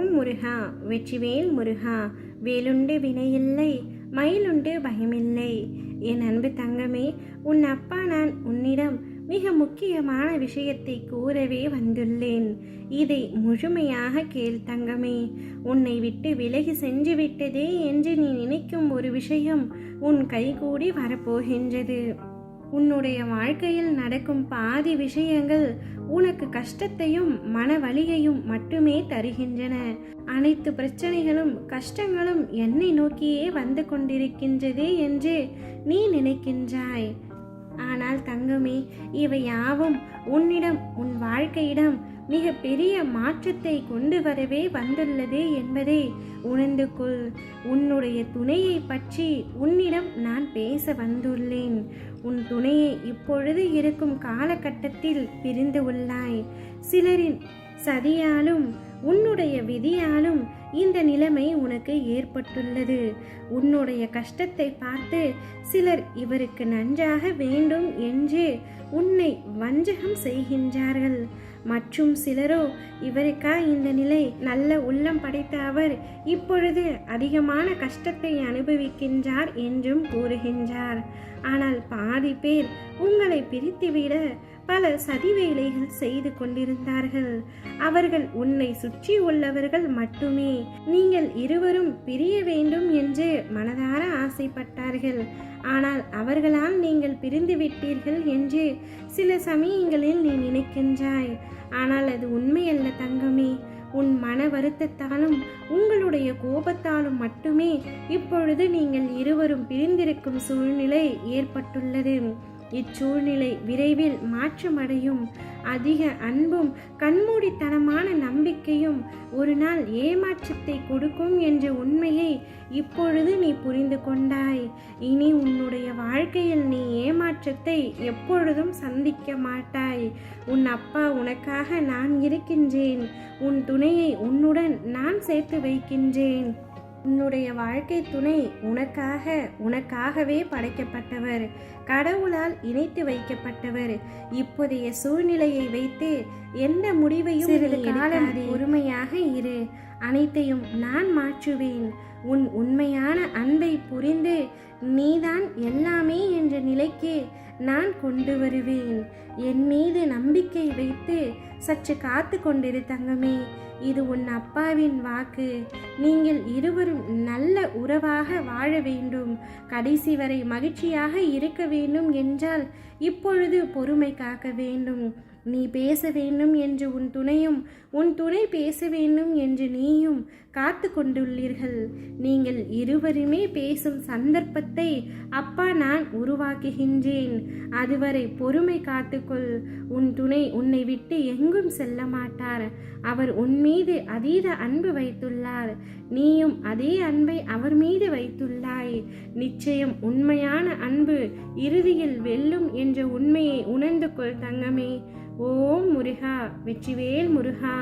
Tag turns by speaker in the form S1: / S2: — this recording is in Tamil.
S1: ஓம் முருகா வெற்றிவேல் முருகா. வேலுண்டு வினையில்லை, மயிலுண்டு பயமில்லை. என் அன்பு தங்கமே, உன் அப்பா நான் உன்னிடம் மிக முக்கியமான விஷயத்தை கூறவே வந்துள்ளேன். இதை முழுமையாக கேள் தங்கமே. உன்னை விட்டு விலகி சென்று விட்டதே என்று நீ நினைக்கும் ஒரு விஷயம் உன் கைகூடி வரப்போகின்றது. உன்னுடைய வாழ்க்கையில் நடக்கும் பாதி விஷயங்கள் உனக்கு கஷ்டத்தையும் மன வலியையும் மட்டுமே தருகின்றன. அனைத்து பிரச்சனைகளும் கஷ்டங்களும் என்னை நோக்கியே வந்து கொண்டிருக்கின்றதே என்று நீ நினைக்கின்றாய். ஆனால் தங்கமே, இவை யாவும் உன்னிடம் உன் வாழ்க்கையிடம் மிக பெரிய மாற்றத்தை கொண்டு வரவே வந்துள்ளது என்பதை உணர்ந்து கொள். உன்னுடைய துணையை பற்றி உன்னிடம் நான் பேச வந்துள்ளேன். உன் துணையை இப்பொழுது இருக்கும் காலகட்டத்தில் பிரிந்து உள்ளாய். சிலரின் சதியாலும் உன்னுடைய விதியாலும் இந்த நிலைமை உனக்கு ஏற்பட்டுள்ளது. உன்னுடைய கஷ்டத்தை பார்த்து சிலர் இவருக்கு நன்றாக வேண்டும் என்று உன்னை வஞ்சகம் செய்கின்றார்கள். மற்றும் சிலரோ இவருக்கா இந்த நிலை, நல்ல உள்ளம் படைத்த அவர் இப்பொழுது அதிகமான கஷ்டத்தை அனுபவிக்கின்றார் என்றும் கூறுகின்றார். ஆனால் பாதி பேர் உங்களை பிரித்துவிட பல சதி வேலைகள் செய்து கொண்டிருந்தார்கள். அவர்கள் உன்னை சுற்றி உள்ளவர்கள் மட்டுமே. நீங்கள் இருவரும் பிரிய வேண்டும் என்று மனதார ஆசைப்பட்டார்கள். ஆனால் அவர்களால் நீங்கள் பிரிந்து விட்டீர்கள் என்று சில சமயங்களில் நீ நினைக்கின்றாய். ஆனால் அது உண்மையல்ல தங்கமே. உன் மன வருத்தத்தாலும் உங்களுடைய கோபத்தாலும் மட்டுமே இப்பொழுது நீங்கள் இருவரும் பிரிந்திருக்கும் சூழ்நிலை ஏற்பட்டுள்ளது. இச்சூழ்நிலை விரைவில் மாற்றமடையும். அதிக அன்பும் கண்மூடித்தனமான நம்பிக்கையும் ஒரு நாள் ஏமாற்றத்தை கொடுக்கும் என்ற உண்மையை இப்பொழுது நீ புரிந்து கொண்டாய். இனி உன்னுடைய வாழ்க்கையில் நீ ஏமாற்றத்தை எப்பொழுதும் சந்திக்க மாட்டாய். உன் அப்பா உனக்காக நான் இருக்கின்றேன். உன் துணையை உன்னுடன் நான் சேர்த்து வைக்கின்றேன். உன்னுடைய வாழ்க்கை துணை உனக்காகவே படைக்கப்பட்டவர், கடவுளால் இணைத்து வைக்கப்பட்டவர். இப்போதைய சூழ்நிலையை வைத்து எந்த முடிவையும் சிறிது காலம் பொறுமையாக இரு. அனைத்தையும் நான் மாற்றுவேன். உன் உண்மையான அன்பை புரிந்து நீதான் எல்லாமே என்ற நிலைக்கு நான் கொண்டு வருவேன். என் மீது நம்பிக்கை வைத்து சற்று காத்து கொண்டிரு தங்கமே. இது உன் அப்பாவின் வாக்கு. நீங்கள் இருவரும் நல்ல உறவாக வாழ வேண்டும், கடைசி வரை மகிழ்ச்சியாக இருக்க வேண்டும் என்றால் இப்பொழுது பொறுமை காக்க வேண்டும். நீ பேச வேண்டும் என்று உன் துணை பேச வேண்டும் என்று நீயும் காத்து கொண்டுள்ளீர்கள். நீங்கள் இருவருமே பேசும் சந்தர்ப்பத்தை அப்பா நான் உருவாக்குகின்றேன். அதுவரை பொறுமை காத்துக்கொள். உன் துணை உன்னை விட்டு எங்கும் செல்ல மாட்டார். அவர் உன் மீது அதீத அன்பு வைத்துள்ளார். நீயும் அதே அன்பை அவர் மீது வைத்துள்ளாய். நிச்சயம் உண்மையான அன்பு இறுதியில் வெல்லும் என்ற உண்மையை உணர்ந்து கொள் தங்கமே. ஓம் முருகா வெற்றிவேல் முருகா.